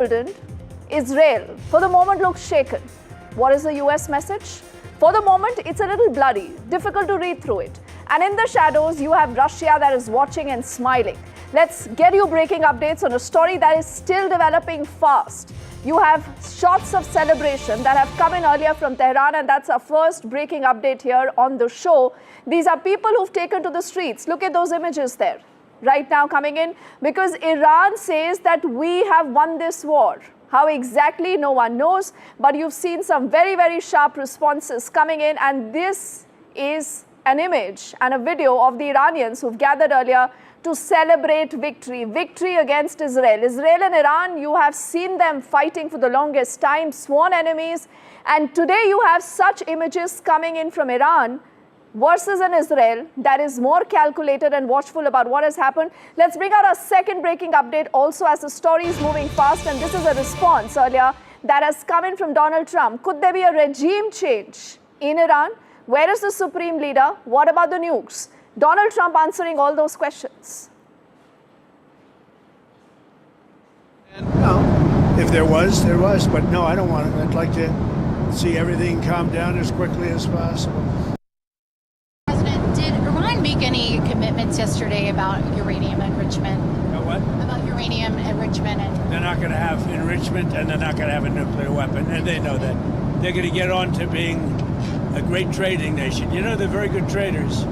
Israel, for the moment, looks shaken. What is the US message? For the moment, it's a little bloody, difficult to read through it. And in the shadows, you have Russia that is watching and smiling. Let's get you breaking updates on a story that is still developing fast. You have shots of celebration that have come in earlier from Tehran, and that's our first breaking update here on the show. These are people who've taken to the streets. Look at those images there. Right now coming in because Iran says that we have won this war. How exactly, no one knows, but you've seen some very, very sharp responses coming in, and this is an image and a video of the Iranians who've gathered earlier to celebrate victory against Israel. Israel and Iran, you have seen them fighting for the longest time, sworn enemies, and today you have such images coming in from Iran versus an Israel that is more calculated and watchful about what has happened. Let's bring out our second breaking update also as the story is moving fast, and this is a response earlier that has come in from Donald Trump. Could there be a regime change in Iran? Where is the supreme leader? What about the nukes? Donald Trump answering all those questions. And no, if there was, there was, but no, I don't want it. I'd like to see everything calm down as quickly as possible. Did Iran make any commitments yesterday about uranium enrichment? About what? About uranium enrichment. They're not going to have enrichment, and they're not going to have a nuclear weapon, and they know that. They're going to get on to being a great trading nation. You know, they're very good traders.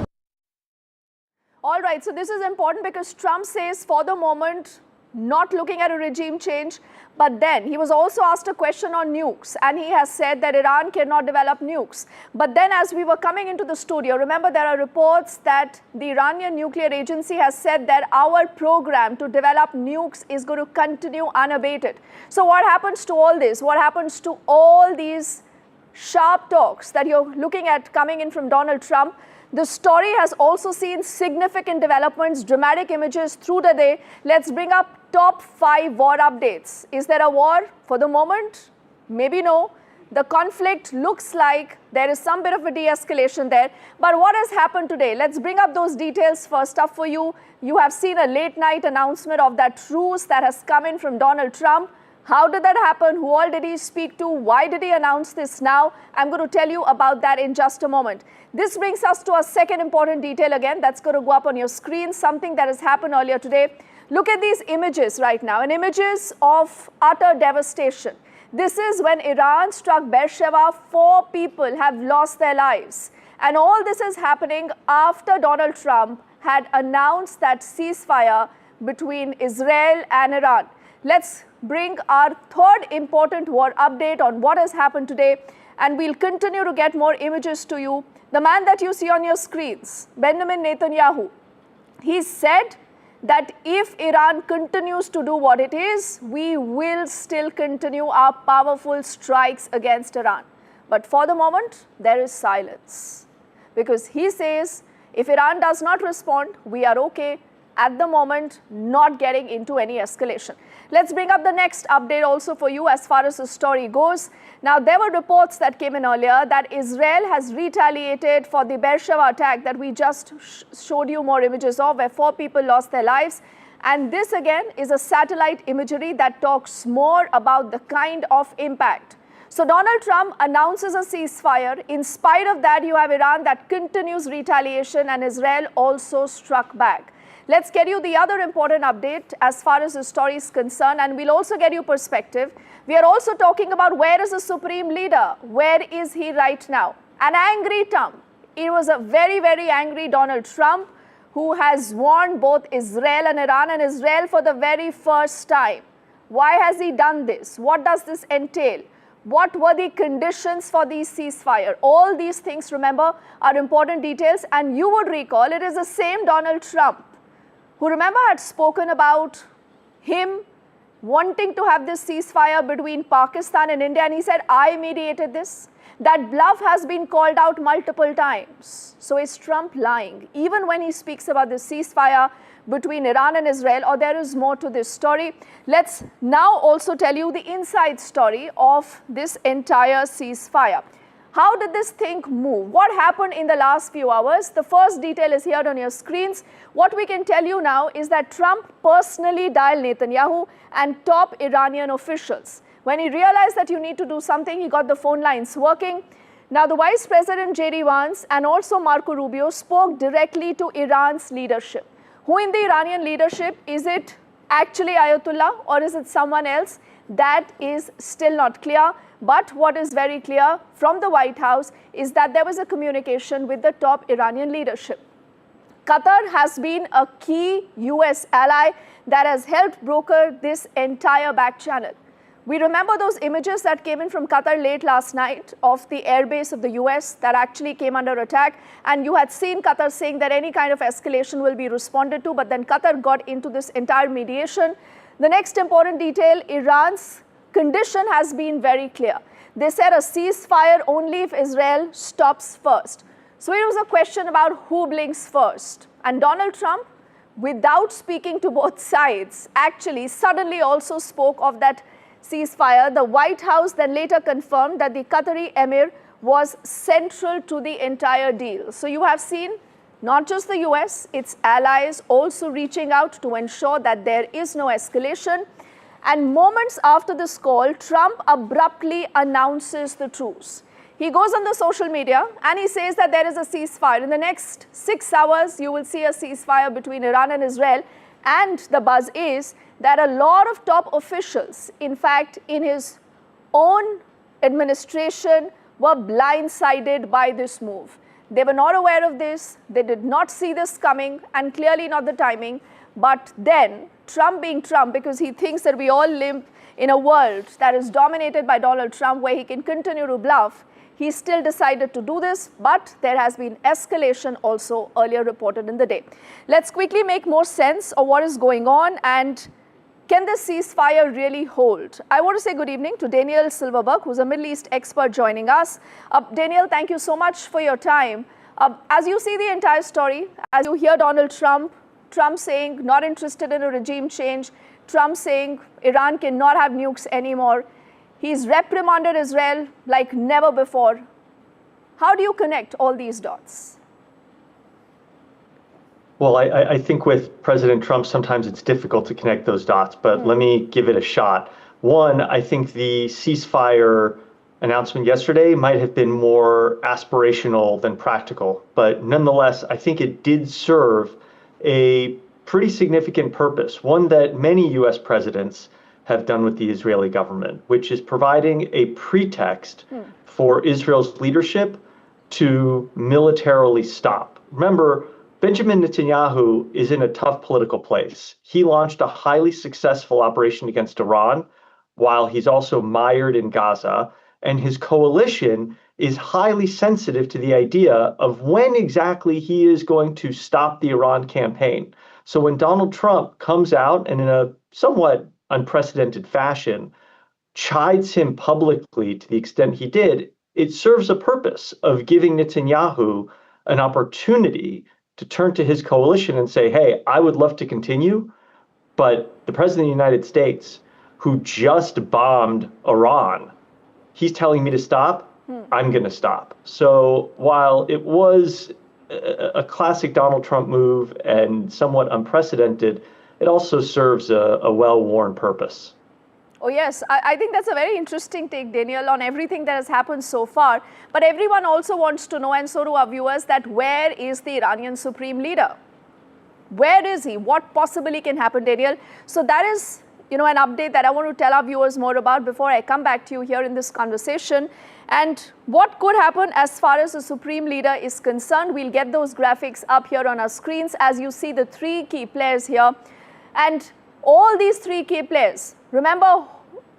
All right, so this is important because Trump says for the moment, not looking at a regime change, but then he was also asked a question on nukes, and he has said that Iran cannot develop nukes. But then as we were coming into the studio, remember there are reports that the Iranian nuclear agency has said that our program to develop nukes is going to continue unabated. So what happens to all this? What happens to all these sharp talks that you're looking at coming in from Donald Trump? The story has also seen significant developments, dramatic images through the day. Let's bring up top 5 war updates. Is there a war? For the moment, maybe no. The conflict looks like there is some bit of a de-escalation there. But what has happened today? Let's bring up those details first up for you. You have seen a late night announcement of that truce that has come in from Donald Trump. How did that happen? Who all did he speak to? Why did he announce this now? I'm going to tell you about that in just a moment. This brings us to a second important detail again that's going to go up on your screen, something that has happened earlier today. Look at these images right now, and images of utter devastation. This is when Iran struck Beersheba. 4 people have lost their lives. And all this is happening after Donald Trump had announced that ceasefire between Israel and Iran. Let's bring our third important war update on what has happened today, and we'll continue to get more images to you. The man that you see on your screens, Benjamin Netanyahu, he said that if Iran continues to do what it is, we will still continue our powerful strikes against Iran. But for the moment, there is silence. Because he says, if Iran does not respond, we are okay. At the moment, not getting into any escalation. Let's bring up the next update also for you as far as the story goes. Now, there were reports that came in earlier that Israel has retaliated for the Beersheba attack that we just showed you more images of, where 4 people lost their lives. And this again is a satellite imagery that talks more about the kind of impact. So Donald Trump announces a ceasefire. In spite of that, you have Iran that continues retaliation, and Israel also struck back. Let's get you the other important update as far as the story is concerned, and we'll also get you perspective. We are also talking about where is the supreme leader? Where is he right now? An angry Trump. It was a very, very angry Donald Trump who has warned both Israel and Iran, and Israel for the very first time. Why has he done this? What does this entail? What were the conditions for the ceasefire? All these things, remember, are important details, and you would recall it is the same Donald Trump who, remember, had spoken about him wanting to have this ceasefire between Pakistan and India, and he said, I mediated this. That bluff has been called out multiple times. So is Trump lying? Even when he speaks about this ceasefire between Iran and Israel, or there is more to this story. Let's now also tell you the inside story of this entire ceasefire. How did this thing move? What happened in the last few hours? The first detail is here on your screens. What we can tell you now is that Trump personally dialed Netanyahu and top Iranian officials. When he realized that you need to do something, he got the phone lines working. Now, the Vice President J.D. Vance and also Marco Rubio spoke directly to Iran's leadership. Who in the Iranian leadership? Is it actually Ayatollah or is it someone else? That is still not clear. But what is very clear from the White House is that there was a communication with the top Iranian leadership. Qatar has been a key US ally that has helped broker this entire back channel. We remember those images that came in from Qatar late last night of the airbase of the US that actually came under attack. And you had seen Qatar saying that any kind of escalation will be responded to. But then Qatar got into this entire mediation. The next important detail, Iran's condition has been very clear. They said a ceasefire only if Israel stops first. So it was a question about who blinks first. And Donald Trump, without speaking to both sides, actually suddenly also spoke of that ceasefire. The White House then later confirmed that the Qatari emir was central to the entire deal. So you have seen not just the US, its allies also reaching out to ensure that there is no escalation. And moments after this call, Trump abruptly announces the truce. He goes on the social media and he says that there is a ceasefire. In the next 6 hours, you will see a ceasefire between Iran and Israel. And the buzz is that a lot of top officials, in fact, in his own administration, were blindsided by this move. They were not aware of this. They did not see this coming, and clearly not the timing. But then, Trump being Trump, because he thinks that we all live in a world that is dominated by Donald Trump, where he can continue to bluff, he still decided to do this, but there has been escalation also earlier reported in the day. Let's quickly make more sense of what is going on and can this ceasefire really hold? I want to say good evening to Daniel Silverberg, who's a Middle East expert joining us. Daniel, thank you so much for your time. As you see the entire story, as you hear Donald Trump saying not interested in a regime change, Trump saying Iran cannot have nukes anymore, he's reprimanded Israel like never before. How do you connect all these dots? Well, I think with President Trump, sometimes it's difficult to connect those dots, but let me give it a shot. One, I think the ceasefire announcement yesterday might have been more aspirational than practical, but nonetheless, I think it did serve a pretty significant purpose, one that many US presidents have done with the Israeli government, which is providing a pretext for Israel's leadership to militarily stop. Remember, Benjamin Netanyahu is in a tough political place. He launched a highly successful operation against Iran while he's also mired in Gaza, and his coalition is highly sensitive to the idea of when exactly he is going to stop the Iran campaign. So when Donald Trump comes out and in a somewhat unprecedented fashion chides him publicly to the extent he did, it serves a purpose of giving Netanyahu an opportunity to turn to his coalition and say, hey, I would love to continue, but the president of the United States, who just bombed Iran, he's telling me to stop, I'm going to stop. So while it was a classic Donald Trump move and somewhat unprecedented, it also serves a well-worn purpose. Oh, yes. I think that's a very interesting take, Daniel, on everything that has happened so far. But everyone also wants to know, and so do our viewers, that where is the Iranian supreme leader? Where is he? What possibly can happen, Daniel? So that is, an update that I want to tell our viewers more about before I come back to you here in this conversation. And what could happen as far as the supreme leader is concerned, we'll get those graphics up here on our screens as you see the three key players here. And all these three key players, remember,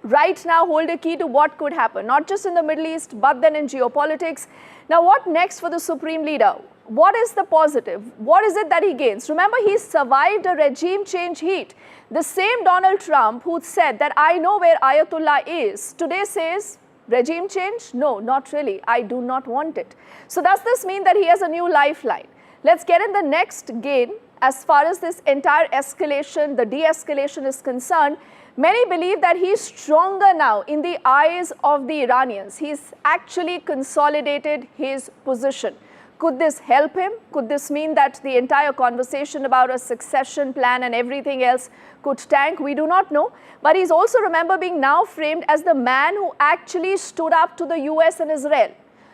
right now hold a key to what could happen, not just in the Middle East, but then in geopolitics. Now, what next for the supreme leader? What is the positive? What is it that he gains? Remember, he survived a regime change heat. The same Donald Trump who said that I know where Ayatollah is, today says, regime change? No, not really. I do not want it. So does this mean that he has a new lifeline? Let's get in the next gain as far as this entire escalation, the de-escalation is concerned. Many believe that he's stronger now in the eyes of the Iranians. He's actually consolidated his position. Could this help him? Could this mean that the entire conversation about a succession plan and everything else could tank? We do not know. But he's also, remember, being now framed as the man who actually stood up to the US and Israel.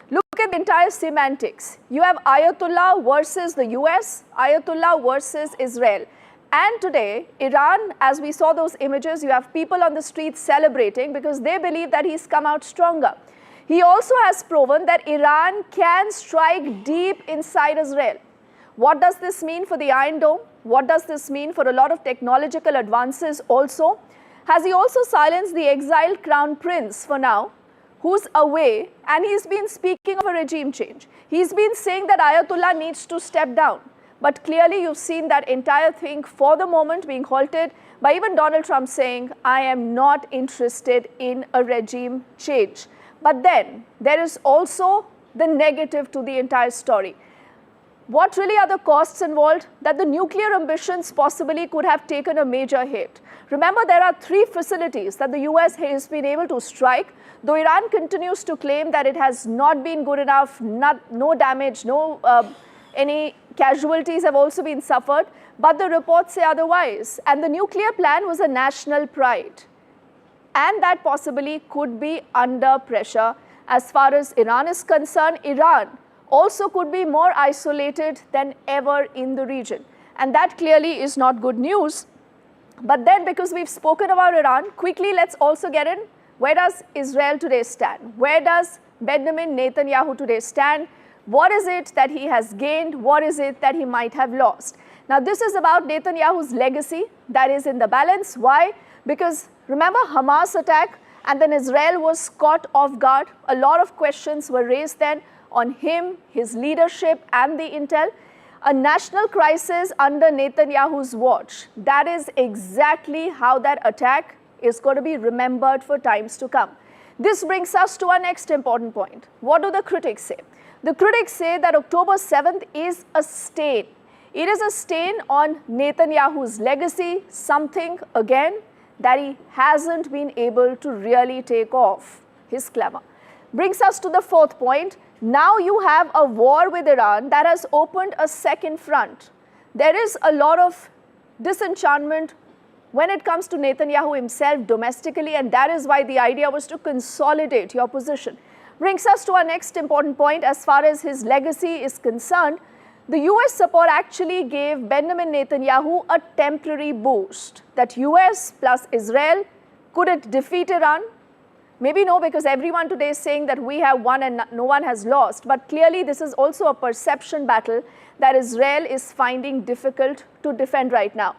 Look at the entire semantics. You have Ayatollah versus the US, Ayatollah versus Israel. And today, Iran, as we saw those images, you have people on the streets celebrating because they believe that he's come out stronger. He also has proven that Iran can strike deep inside Israel. What does this mean for the Iron Dome? What does this mean for a lot of technological advances also? Has he also silenced the exiled crown prince for now, who's away, and he's been speaking of a regime change? He's been saying that Ayatollah needs to step down. But clearly you've seen that entire thing for the moment being halted by even Donald Trump saying, I am not interested in a regime change. But then there is also the negative to the entire story. What really are the costs involved? That the nuclear ambitions possibly could have taken a major hit. Remember, there are 3 facilities that the US has been able to strike, though Iran continues to claim that it has not been good enough, no damage, any casualties have also been suffered, but the reports say otherwise. And the nuclear plan was a national pride. And that possibly could be under pressure. As far as Iran is concerned, Iran also could be more isolated than ever in the region. And that clearly is not good news. But then, because we've spoken about Iran, quickly let's also get in, where does Israel today stand? Where does Benjamin Netanyahu today stand? What is it that he has gained? What is it that he might have lost? Now, this is about Netanyahu's legacy that is in the balance. Why? Because remember Hamas attack, and then Israel was caught off guard. A lot of questions were raised then on him, his leadership, and the intel. A national crisis under Netanyahu's watch. That is exactly how that attack is going to be remembered for times to come. This brings us to our next important point. What do the critics say? The critics say that October 7th is a stain. It is a stain on Netanyahu's legacy, something, again, that he hasn't been able to really take off his clamor. Brings us to the 4th point. Now you have a war with Iran that has opened a second front. There is a lot of disenchantment when it comes to Netanyahu himself domestically, and that is why the idea was to consolidate your position. Brings us to our next important point as far as his legacy is concerned. The US support actually gave Benjamin Netanyahu a temporary boost. That US plus Israel, could it defeat Iran? Maybe no, because everyone today is saying that we have won and no one has lost. But clearly this is also a perception battle that Israel is finding difficult to defend right now.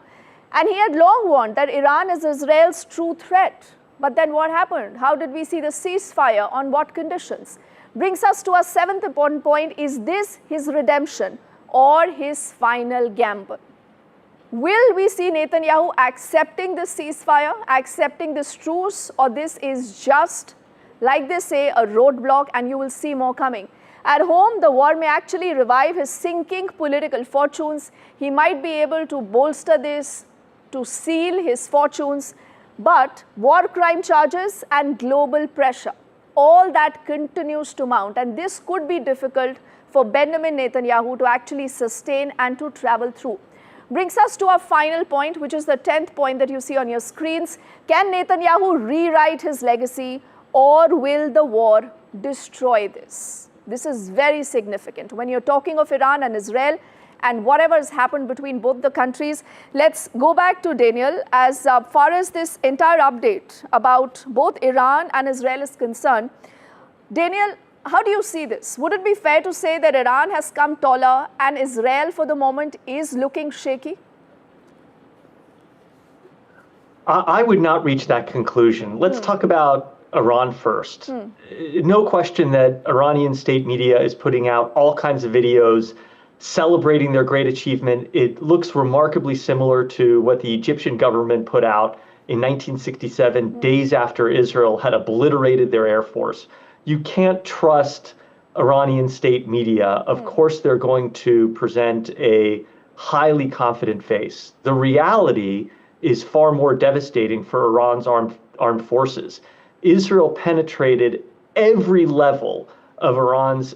And he had long warned that Iran is Israel's true threat. But then what happened? How did we see the ceasefire? On what conditions? Brings us to our 7th important point. Is this his redemption or his final gamble? Will we see Netanyahu accepting this ceasefire, accepting this truce, or this is just, like they say, a roadblock and you will see more coming? At home, the war may actually revive his sinking political fortunes. He might be able to bolster this, to seal his fortunes. But war crime charges and global pressure, all that continues to mount. And this could be difficult for Benjamin Netanyahu to actually sustain and to travel through. Brings us to our final point, which is the 10th point that you see on your screens. Can Netanyahu rewrite his legacy, or will the war destroy this? This is very significant. When you're talking of Iran and Israel, and whatever has happened between both the countries. Let's go back to Daniel. As far as this entire update about both Iran and Israel is concerned, Daniel, how do you see this? Would it be fair to say that Iran has come taller and Israel for the moment is looking shaky? I would not reach that conclusion. Let's talk about Iran first. No question that Iranian state media is putting out all kinds of videos celebrating their great achievement. It looks remarkably similar to what the Egyptian government put out in 1967, days after Israel had obliterated their air force. You can't trust Iranian state media. Of course, they're going to present a highly confident face. The reality is far more devastating for Iran's armed forces. Israel penetrated every level of Iran's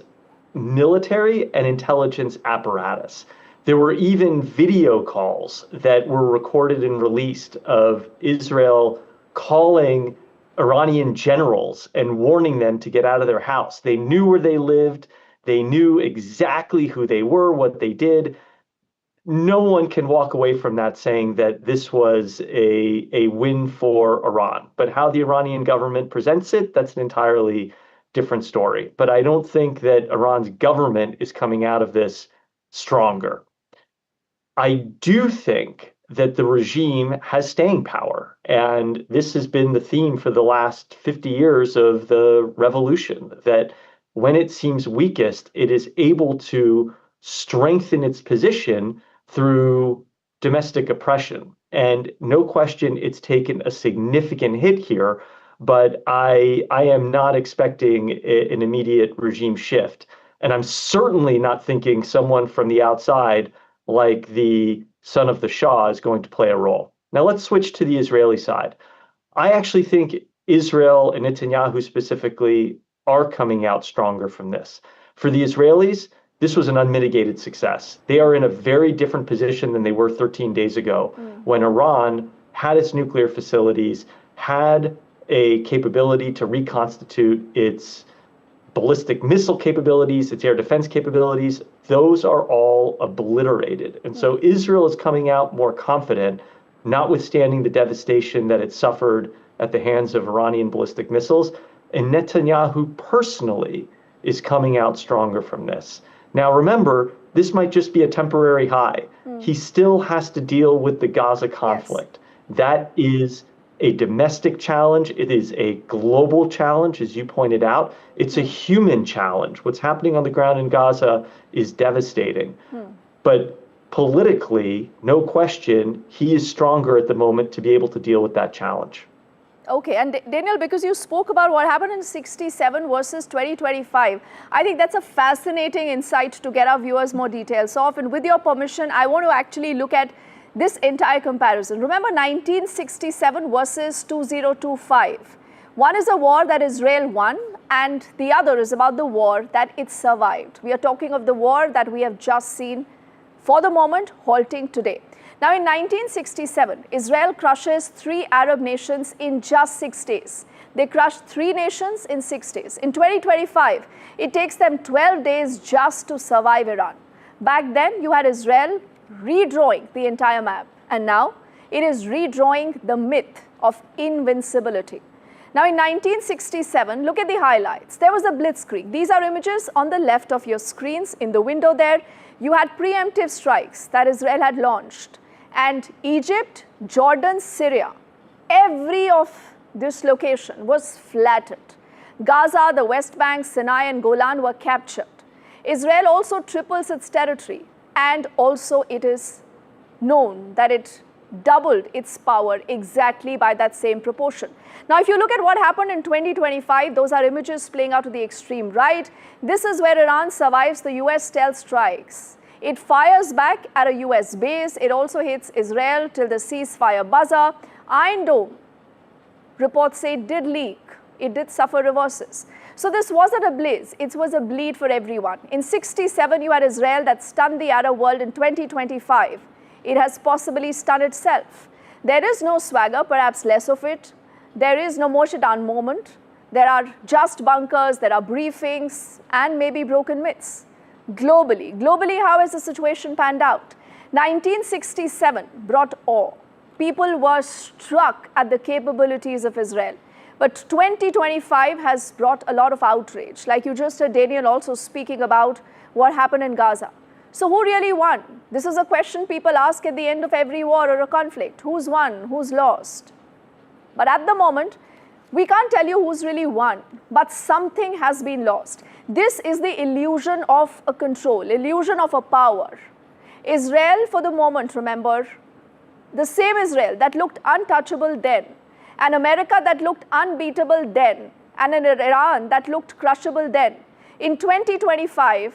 military and intelligence apparatus. There were even video calls that were recorded and released of Israel calling Iranian generals and warning them to get out of their house. They knew where they lived. They knew exactly who they were, what they did. No one can walk away from that saying that this was a win for Iran. But how the Iranian government presents it, that's an entirely different story. But I don't think that Iran's government is coming out of this stronger. I do think that the regime has staying power. And this has been the theme for the last 50 years of the revolution, that when it seems weakest, it is able to strengthen its position through domestic oppression. And no question, it's taken a significant hit here, but I am not expecting an immediate regime shift. And I'm certainly not thinking someone from the outside, like the son of the Shah, is going to play a role. Now let's switch to the Israeli side. I actually think Israel and Netanyahu specifically are coming out stronger from this. For the Israelis, this was an unmitigated success. They are in a very different position than they were 13 days ago, when Iran had its nuclear facilities, had a capability to reconstitute its ballistic missile capabilities, its air defense capabilities. Those are all obliterated. And so Israel is coming out more confident, notwithstanding the devastation that it suffered at the hands of Iranian ballistic missiles. And Netanyahu personally is coming out stronger from this. Now, remember, this might just be a temporary high. He still has to deal with the Gaza conflict. Yes. That is a domestic challenge. It is a global challenge, as you pointed out. It's a human challenge. What's happening on the ground in Gaza is devastating. But politically, no question, he is stronger at the moment to be able to deal with that challenge. Okay, and Daniel, because you spoke about what happened in 67 versus 2025, I think that's a fascinating insight to get our viewers more details of. And with your permission, I want to actually look at this entire comparison. Remember 1967 versus 2025. One is a war that Israel won, and the other is about the war that it survived. We are talking of the war that we have just seen, for the moment, halting today. Now, in 1967, Israel crushes 3 Arab nations in just 6 days. They crushed 3 nations in 6 days. In 2025, it takes them 12 days just to survive Iran. Back then, you had Israel redrawing the entire map. And now, it is redrawing the myth of invincibility. Now, in 1967, look at the highlights. There was a blitzkrieg. These are images on the left of your screens. In the window there, you had preemptive strikes that Israel had launched. And Egypt, Jordan, Syria, every of this location was flattened. Gaza, the West Bank, Sinai and Golan were captured. Israel also triples its territory, and also it is known that it doubled its power exactly by that same proportion. Now, if you look at what happened in 2025, those are images playing out to the extreme right. This is where Iran survives the US stealth strikes. It fires back at a US base. It also hits Israel till the ceasefire buzzer. Iron Dome, reports say, did leak. It did suffer reverses. So this wasn't a blaze. It was a bleed for everyone. In 67, you had Israel that stunned the Arab world. In 2025, it has possibly stunned itself. There is no swagger, perhaps less of it. There is no Moshe Dan moment. There are just bunkers, there are briefings, and maybe broken myths. Globally, how has the situation panned out? 1967 brought awe. People were struck at the capabilities of Israel. But 2025 has brought a lot of outrage. Like you just heard Daniel also speaking about what happened in Gaza. So who really won? This is a question people ask at the end of every war or a conflict. Who's won? Who's lost? But at the moment, we can't tell you who's really won, but something has been lost. This is the illusion of a control, illusion of a power. Israel, for the moment, remember, the same Israel that looked untouchable then, and America that looked unbeatable then, and an Iran that looked crushable then. In 2025,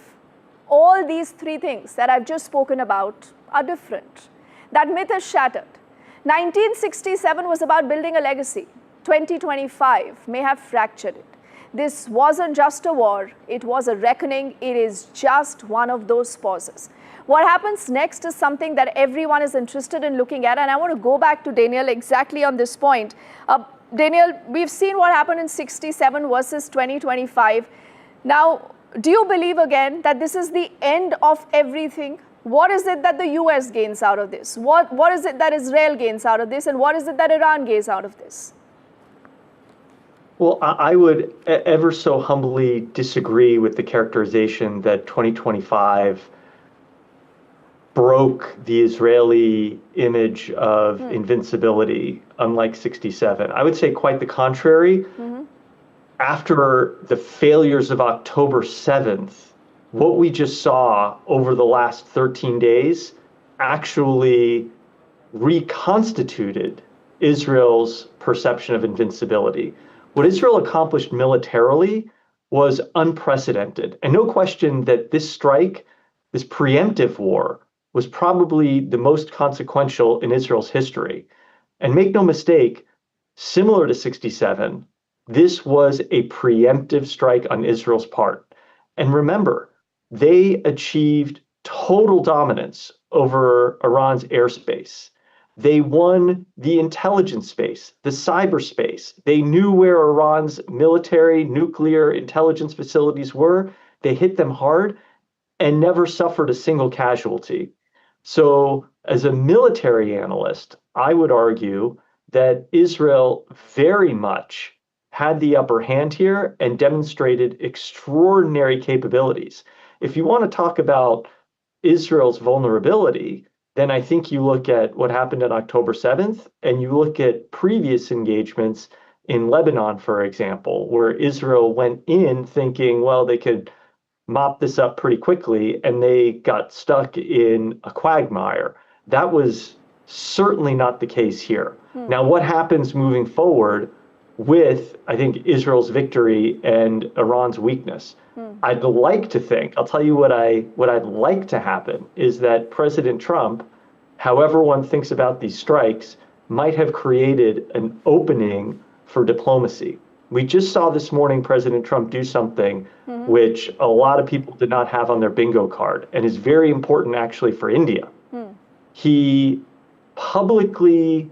all these 3 things that I've just spoken about are different. That myth is shattered. 1967 was about building a legacy. 2025 may have fractured it. This wasn't just a war, it was a reckoning. It is just one of those pauses. What happens next is something that everyone is interested in looking at, and I want to go back to Daniel exactly on this point. Daniel, we've seen what happened in 67 versus 2025. Now, do you believe again that this is the end of everything? What is it that the US gains out of this? What is it that Israel gains out of this? And what is it that Iran gains out of this? Well, I would ever so humbly disagree with the characterization that 2025 broke the Israeli image of invincibility, unlike 67. I would say quite the contrary. After the failures of October 7th, what we just saw over the last 13 days actually reconstituted Israel's perception of invincibility. What Israel accomplished militarily was unprecedented. And no question that this strike, this preemptive war, was probably the most consequential in Israel's history. And make no mistake, similar to 67, this was a preemptive strike on Israel's part. And remember, they achieved total dominance over Iran's airspace. They won the intelligence space, the cyberspace. They knew where Iran's military, nuclear intelligence facilities were. They hit them hard and never suffered a single casualty. So, as a military analyst, I would argue that Israel very much had the upper hand here and demonstrated extraordinary capabilities. If you want to talk about Israel's vulnerability, then I think you look at what happened on October 7th and you look at previous engagements in Lebanon, for example, where Israel went in thinking, well, they could mop this up pretty quickly, and they got stuck in a quagmire. That was certainly not the case here. Now, what happens moving forward with, I think, Israel's victory and Iran's weakness? I'd like to think, I'll tell you what I'd like to happen is that President Trump, however one thinks about these strikes, might have created an opening for diplomacy. We just saw this morning President Trump do something which a lot of people did not have on their bingo card and is very important actually for India. He publicly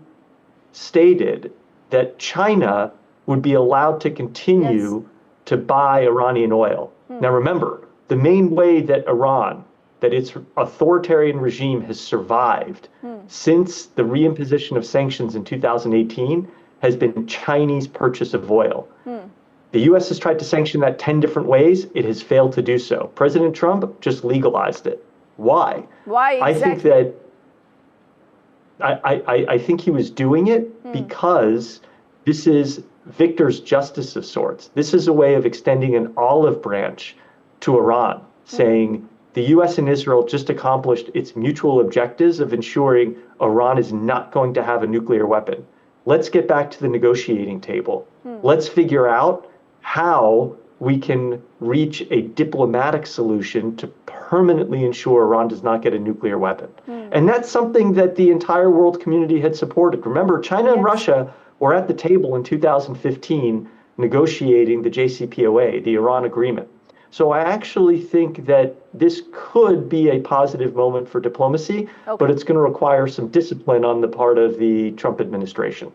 stated that China would be allowed to continue to buy Iranian oil. Now remember, the main way that Iran, that its authoritarian regime has survived since the reimposition of sanctions in 2018 has been Chinese purchase of oil. The U.S. has tried to sanction that 10 different ways. It has failed to do so. President Trump just legalized it. Why? Why exactly? I think that I think he was doing it because this is victor's justice of sorts. This is a way of extending an olive branch to Iran, saying the U.S. and Israel just accomplished its mutual objectives of ensuring Iran is not going to have a nuclear weapon. Let's get back to the negotiating table. Let's figure out how we can reach a diplomatic solution to permanently ensure Iran does not get a nuclear weapon. And that's something that the entire world community had supported. Remember, China and Russia were at the table in 2015 negotiating the JCPOA, the Iran agreement. So I actually think that this could be a positive moment for diplomacy, but it's going to require some discipline on the part of the Trump administration.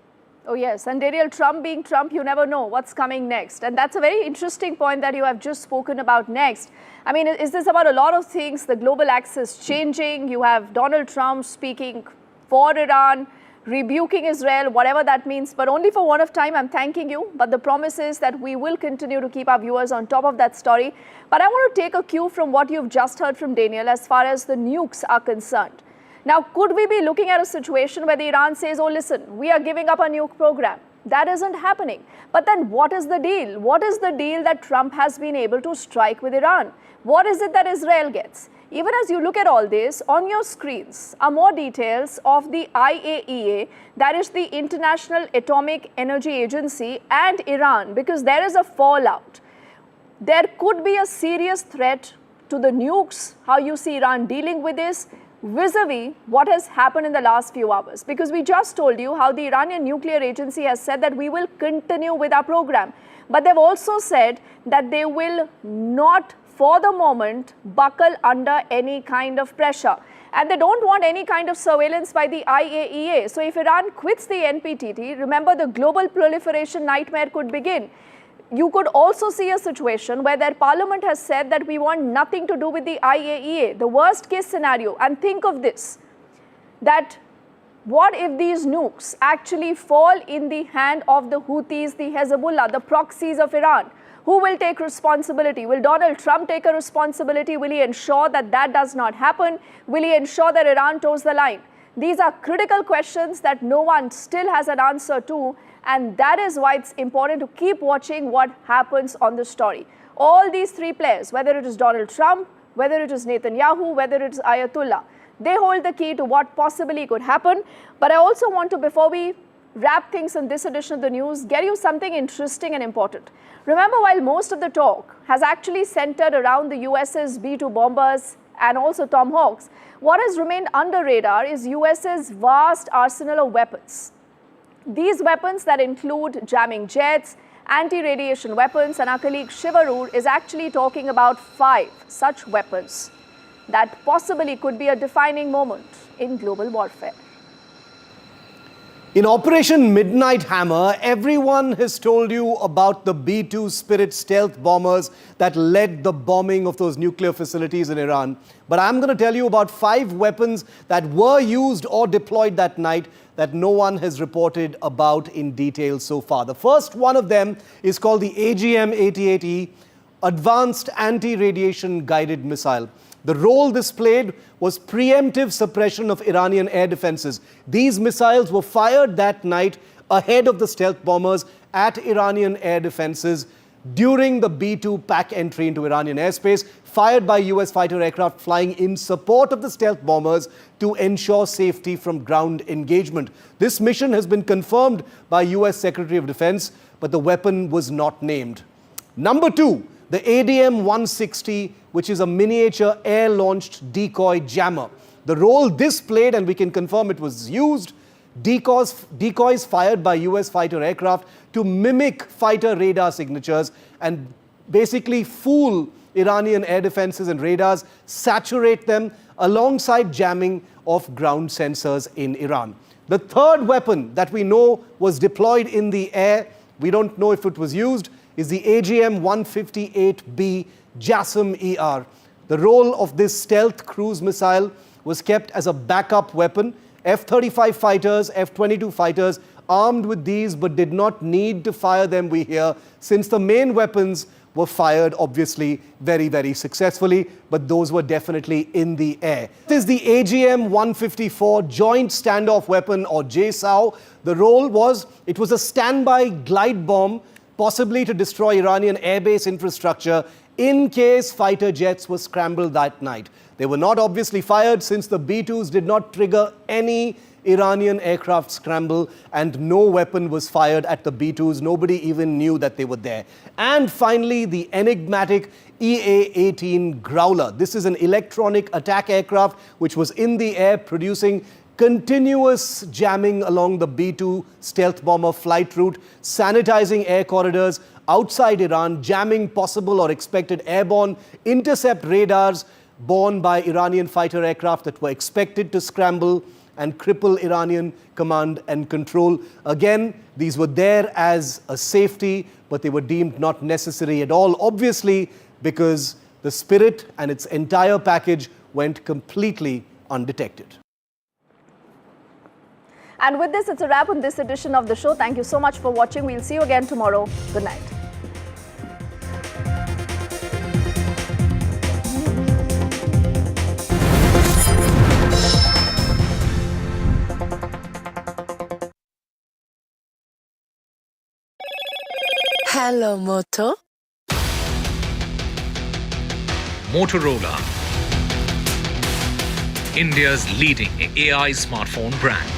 Oh, yes. And Daniel, Trump being Trump, you never know what's coming next. And that's a very interesting point that you have just spoken about next. I mean, is this about a lot of things? The global axis changing. You have Donald Trump speaking for Iran, rebuking Israel, whatever that means. But only for one of time, I'm thanking you. But the promise is that we will continue to keep our viewers on top of that story. But I want to take a cue from what you've just heard from Daniel as far as the nukes are concerned. Now, could we be looking at a situation where the Iran says, oh, listen, we are giving up a nuke program? That isn't happening. But then what is the deal? What is the deal that Trump has been able to strike with Iran? What is it that Israel gets? Even as you look at all this, on your screens are more details of the IAEA, that is the International Atomic Energy Agency, and Iran, because there is a fallout. There could be a serious threat to the nukes, how you see Iran dealing with this. vis-a-vis what has happened in the last few hours. Because we just told you how the Iranian nuclear agency has said that we will continue with our program. But they've also said that they will not, for the moment, buckle under any kind of pressure. And they don't want any kind of surveillance by the IAEA. So if Iran quits the NPT, remember the global proliferation nightmare could begin. You could also see a situation where their parliament has said that we want nothing to do with the IAEA, the worst case scenario. And think of this, that what if these nukes actually fall in the hand of the Houthis, the Hezbollah, the proxies of Iran? Who will take responsibility? Will Donald Trump take a responsibility? Will he ensure that that does not happen? Will he ensure that Iran toes the line? These are critical questions that no one still has an answer to, and that is why it's important to keep watching what happens on the story. All these three players, whether it is Donald Trump, whether it is Netanyahu, whether it is Ayatollah, they hold the key to what possibly could happen. But I also want to, before we wrap things in this edition of the news, get you something interesting and important. Remember, while most of the talk has actually centered around the US's B-2 bombers and also Tomahawks, what has remained under radar is US's vast arsenal of weapons. These weapons that include jamming jets, anti-radiation weapons, and our colleague Shivarur is actually talking about 5 such weapons that possibly could be a defining moment in global warfare. In Operation Midnight Hammer, everyone has told you about the B-2 Spirit stealth bombers that led the bombing of those nuclear facilities in Iran. But I'm going to tell you about 5 weapons that were used or deployed that night that no one has reported about in detail so far. The first one of them is called the AGM-88E, Advanced Anti-Radiation Guided Missile. The role this played was preemptive suppression of Iranian air defenses. These missiles were fired that night ahead of the stealth bombers at Iranian air defenses during the B-2 pack entry into Iranian airspace, fired by US fighter aircraft flying in support of the stealth bombers to ensure safety from ground engagement. This mission has been confirmed by US Secretary of Defense, but the weapon was not named. Number 2, the ADM-160, which is a miniature air-launched decoy jammer. The role this played, and we can confirm it was used, decoys fired by US fighter aircraft to mimic fighter radar signatures and basically fool Iranian air defenses and radars, saturate them alongside jamming of ground sensors in Iran. The third weapon that we know was deployed in the air, we don't know if it was used, is the AGM-158B JASSM-ER. The role of this stealth cruise missile was kept as a backup weapon. F-35 fighters, F-22 fighters armed with these but did not need to fire them, we hear, since the main weapons were fired obviously very, very successfully, but those were definitely in the air. This is the AGM-154 Joint Standoff Weapon, or JSOW. The role was, it was a standby glide bomb, possibly to destroy Iranian airbase infrastructure in case fighter jets were scrambled that night. They were not obviously fired since the B-2s did not trigger any Iranian aircraft scramble and no weapon was fired at the B-2s. Nobody even knew that they were there. And finally, the enigmatic EA-18 Growler. This is an electronic attack aircraft which was in the air producing continuous jamming along the B-2 stealth bomber flight route, sanitizing air corridors outside Iran, jamming possible or expected airborne intercept radars borne by Iranian fighter aircraft that were expected to scramble and cripple Iranian command and control. Again, these were there as a safety, but they were deemed not necessary at all, obviously, because the Spirit and its entire package went completely undetected. And with this, it's a wrap on this edition of the show. Thank you so much for watching. We'll see you again tomorrow. Good night. Hello, Moto. Motorola, India's leading AI smartphone brand.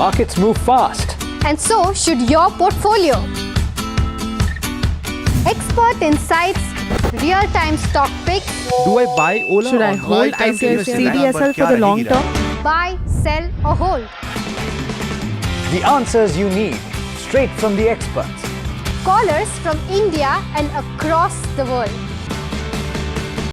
Markets move fast. And so should your portfolio. Expert insights, real-time stock picks. Do I buy Ola? Should I hold CDSL for the long term? Buy, sell or hold. The answers you need, straight from the experts. Callers from India and across the world.